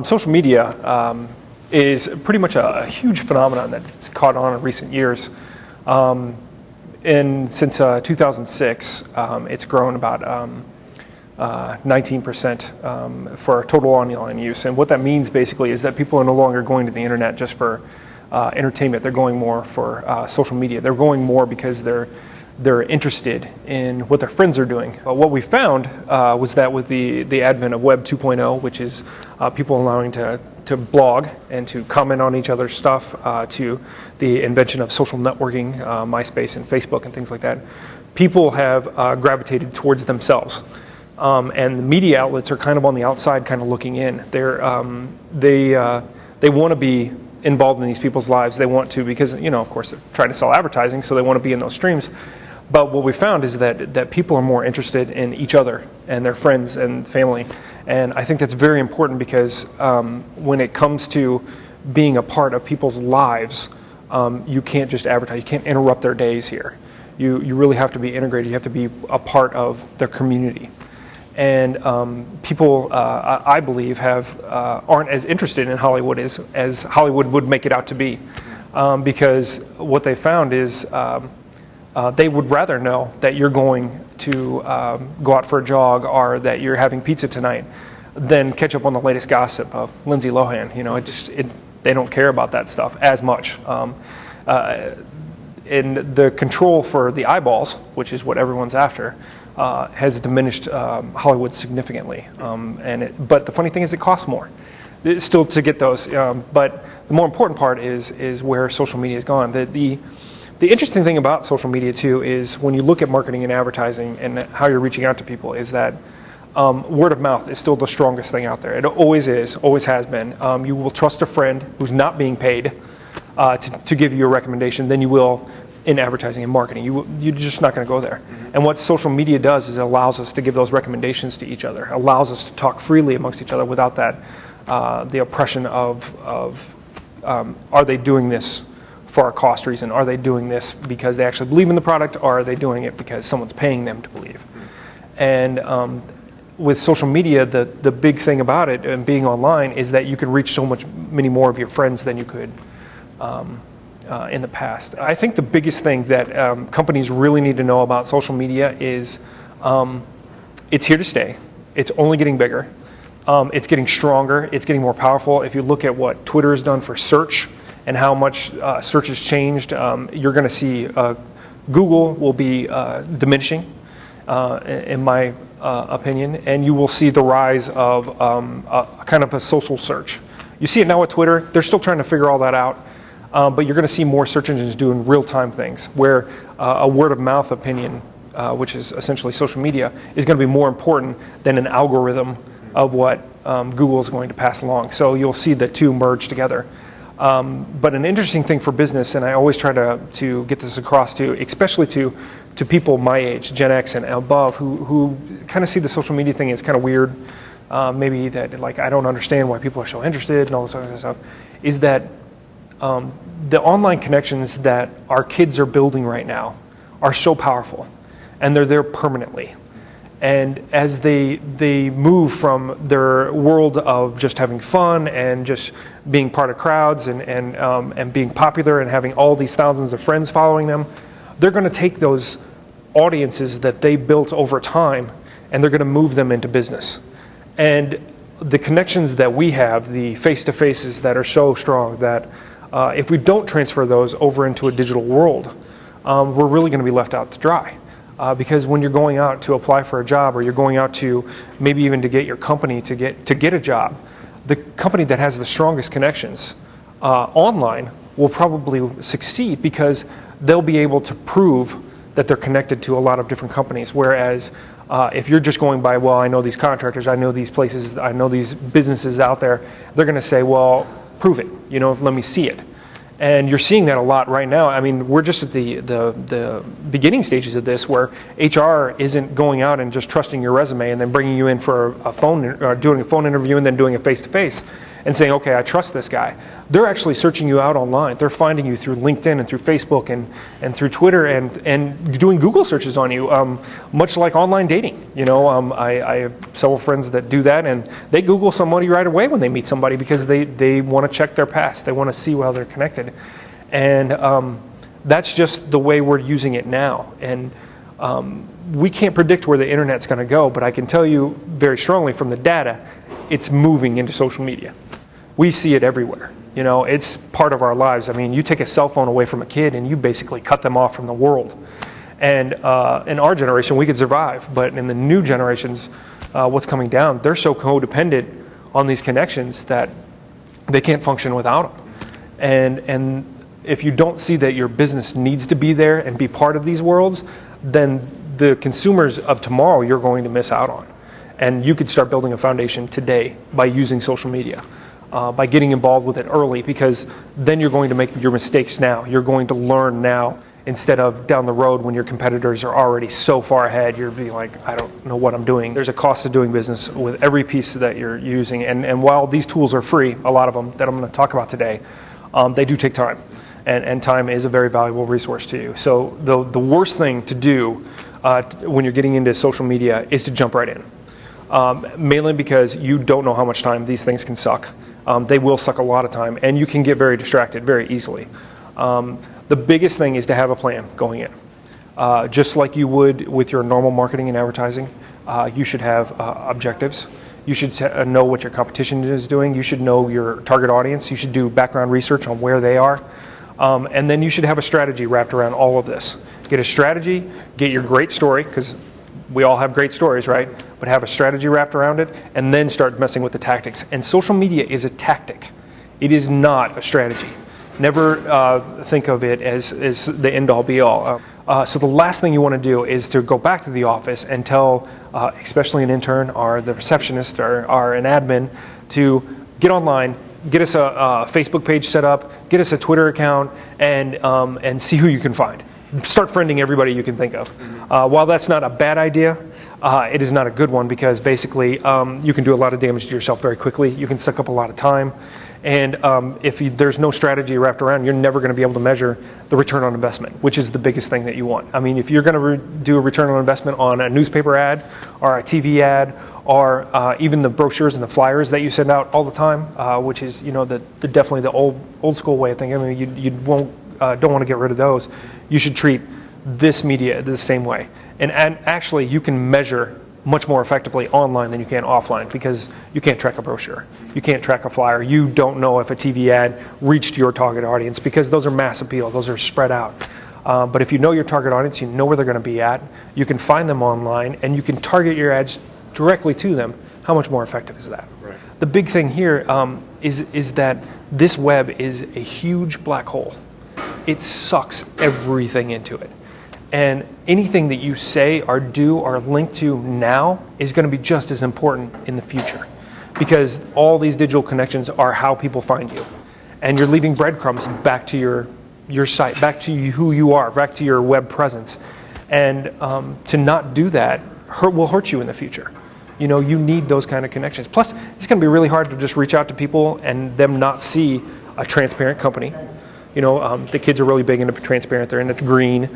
Social media is pretty much a huge phenomenon that's caught on in recent years. Since 2006, it's grown about 19% for total online use. And what that means basically is that people are no longer going to the internet just for entertainment. They're going more for social media. They're going more because they're interested in what their friends are doing. What we found was that with the advent of Web 2.0, which is people allowing to blog and to comment on each other's stuff, to the invention of social networking, MySpace and Facebook and things like that, people have gravitated towards themselves. And the media outlets are kind of on the outside, kind of looking in. They want to be involved in these people's lives. They want to, because, of course, they're trying to sell advertising, so they want to be in those streams. But what we found is that people are more interested in each other and their friends and family. And I think that's very important because when it comes to being a part of people's lives, you can't just advertise. You can't interrupt their days here. You really have to be integrated. You have to be a part of their community. And people, I believe, aren't as interested in Hollywood as Hollywood would make it out to be. Because what they found is they would rather know that you're going to go out for a jog or that you're having pizza tonight than catch up on the latest gossip of Lindsay Lohan. They don't care about that stuff as much. And the control for the eyeballs, which is what everyone's after, has diminished Hollywood significantly. But the funny thing is it costs more still to get those. But the more important part is where social media has gone. The interesting thing about social media too is when you look at marketing and advertising and how you're reaching out to people is that word of mouth is still the strongest thing out there. It always is, always has been. You will trust a friend who's not being paid to give you a recommendation than you will in advertising and marketing. You're just not going to go there. And what social media does is it allows us to give those recommendations to each other, allows us to talk freely amongst each other without that the oppression of are they doing this for a cost reason? Are they doing this because they actually believe in the product, or are they doing it because someone's paying them to believe? And with social media, the big thing about it and being online is that you can reach many more of your friends than you could in the past. I think the biggest thing that companies really need to know about social media is it's here to stay. It's only getting bigger. It's getting stronger. It's getting more powerful. If you look at what Twitter has done for search and how much search has changed, you're going to see Google will be diminishing, in my opinion, and you will see the rise of kind of a social search. You see it now with Twitter. They're still trying to figure all that out. But you're going to see more search engines doing real-time things where a word-of-mouth opinion, which is essentially social media, is going to be more important than an algorithm of what Google is going to pass along. So you'll see the two merge together. But an interesting thing for business, and I always try to get this across to, especially to people my age, Gen X and above, who kind of see the social media thing as kind of weird, maybe that like I don't understand why people are so interested and all this other stuff, is that the online connections that our kids are building right now are so powerful, and they're there permanently. And as they move from their world of just having fun and just being part of crowds and being popular and having all these thousands of friends following them, they're going to take those audiences that they built over time and they're going to move them into business. And the connections that we have, the face-to-faces that are so strong that if we don't transfer those over into a digital world, we're really going to be left out to dry. Because when you're going out to apply for a job, or you're going out to maybe even to get your company to get a job, the company that has the strongest connections online will probably succeed because they'll be able to prove that they're connected to a lot of different companies. Whereas if you're just going by, well, I know these contractors, I know these places, I know these businesses out there, they're going to say, well, prove it, let me see it. And you're seeing that a lot right now. I mean, we're just at the beginning stages of this, where HR isn't going out and just trusting your resume and then bringing you in for a phone, or doing a phone interview and then doing a face-to-face. and saying, okay, I trust this guy. They're actually searching you out online. They're finding you through LinkedIn and through Facebook and through Twitter and doing Google searches on you, much like online dating. I have several friends that do that, and they Google somebody right away when they meet somebody because they want to check their past. They want to see how they're connected. And that's just the way we're using it now. And we can't predict where the internet's going to go, but I can tell you very strongly from the data, it's moving into social media. We see it everywhere. It's part of our lives. I mean, you take a cell phone away from a kid and you basically cut them off from the world. And in our generation, we could survive, but in the new generations, what's coming down, they're so codependent on these connections that they can't function without them. And if you don't see that your business needs to be there and be part of these worlds, then the consumers of tomorrow you're going to miss out on. And you could start building a foundation today by using social media, by getting involved with it early, because then you're going to make your mistakes now. You're going to learn now instead of down the road when your competitors are already so far ahead, you're being like, I don't know what I'm doing. There's a cost to doing business with every piece that you're using. And while these tools are free, a lot of them that I'm going to talk about today, they do take time. And time is a very valuable resource to you. So the worst thing to do when you're getting into social media is to jump right in. Mainly because you don't know how much time these things can suck. They will suck a lot of time, and you can get very distracted very easily. The biggest thing is to have a plan going in. Just like you would with your normal marketing and advertising, you should have objectives. You should know what your competition is doing. You should know your target audience. You should do background research on where they are. And then you should have a strategy wrapped around all of this. Get a strategy, get your great story, because we all have great stories, right? But have a strategy wrapped around it, and then start messing with the tactics. And social media is a tactic. It is not a strategy. Never think of it as the end-all, be-all. So the last thing you want to do is to go back to the office and tell, especially an intern or the receptionist or an admin, to get online, get us a Facebook page set up, get us a Twitter account, and see who you can find. Start friending everybody you can think of. While that's not a bad idea, it is not a good one, because basically you can do a lot of damage to yourself very quickly. You can suck up a lot of time. And if there's no strategy wrapped around, you're never going to be able to measure the return on investment, which is the biggest thing that you want. I mean, if you're going to do a return on investment on a newspaper ad or a TV ad, or even the brochures and the flyers that you send out all the time, which is definitely the old school way of thinking. I mean, you don't want to get rid of those. You should treat this media the same way. And actually, you can measure much more effectively online than you can offline, because you can't track a brochure. You can't track a flyer. You don't know if a TV ad reached your target audience, because those are mass appeal. Those are spread out. But if you know your target audience, you know where they're going to be at, you can find them online, and you can target your ads directly to them. How much more effective is that? Right. The big thing here is that this web is a huge black hole. It sucks everything into it. And anything that you say or do or link to now is going to be just as important in the future, because all these digital connections are how people find you. And you're leaving breadcrumbs back to your site, back to who you are, back to your web presence. And to not do that will hurt you in the future. You need those kind of connections. Plus, it's going to be really hard to just reach out to people and them not see a transparent company. The kids are really big into transparent. They're into green.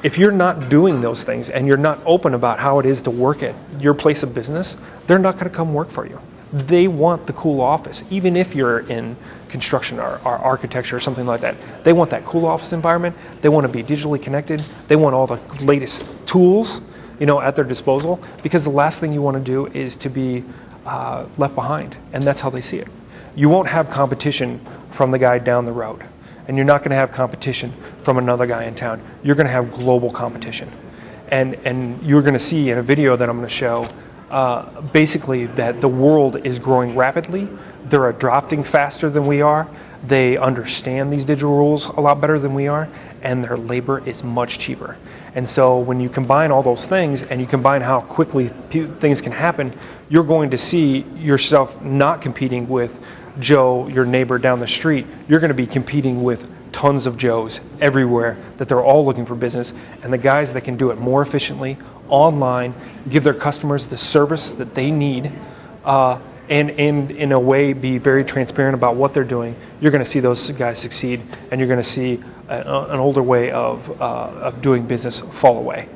If you're not doing those things and you're not open about how it is to work at your place of business, they're not going to come work for you. They want the cool office, even if you're in construction or architecture or something like that. They want that cool office environment. They want to be digitally connected. They want all the latest tools, at their disposal, because the last thing you want to do is to be left behind, and that's how they see it. You won't have competition from the guy down the road, and you're not going to have competition from another guy in town. You're going to have global competition, and you're going to see in a video that I'm going to show basically that the world is growing rapidly. They're adopting faster than we are. They understand these digital rules a lot better than we are, and their labor is much cheaper. And so when you combine all those things and you combine how quickly things can happen, you're going to see yourself not competing with Joe, your neighbor down the street. You're going to be competing with tons of Joes everywhere, that they're all looking for business, and the guys that can do it more efficiently online, give their customers the service that they need, and in a way be very transparent about what they're doing, you're going to see those guys succeed, and you're going to see an older way of doing business fall away.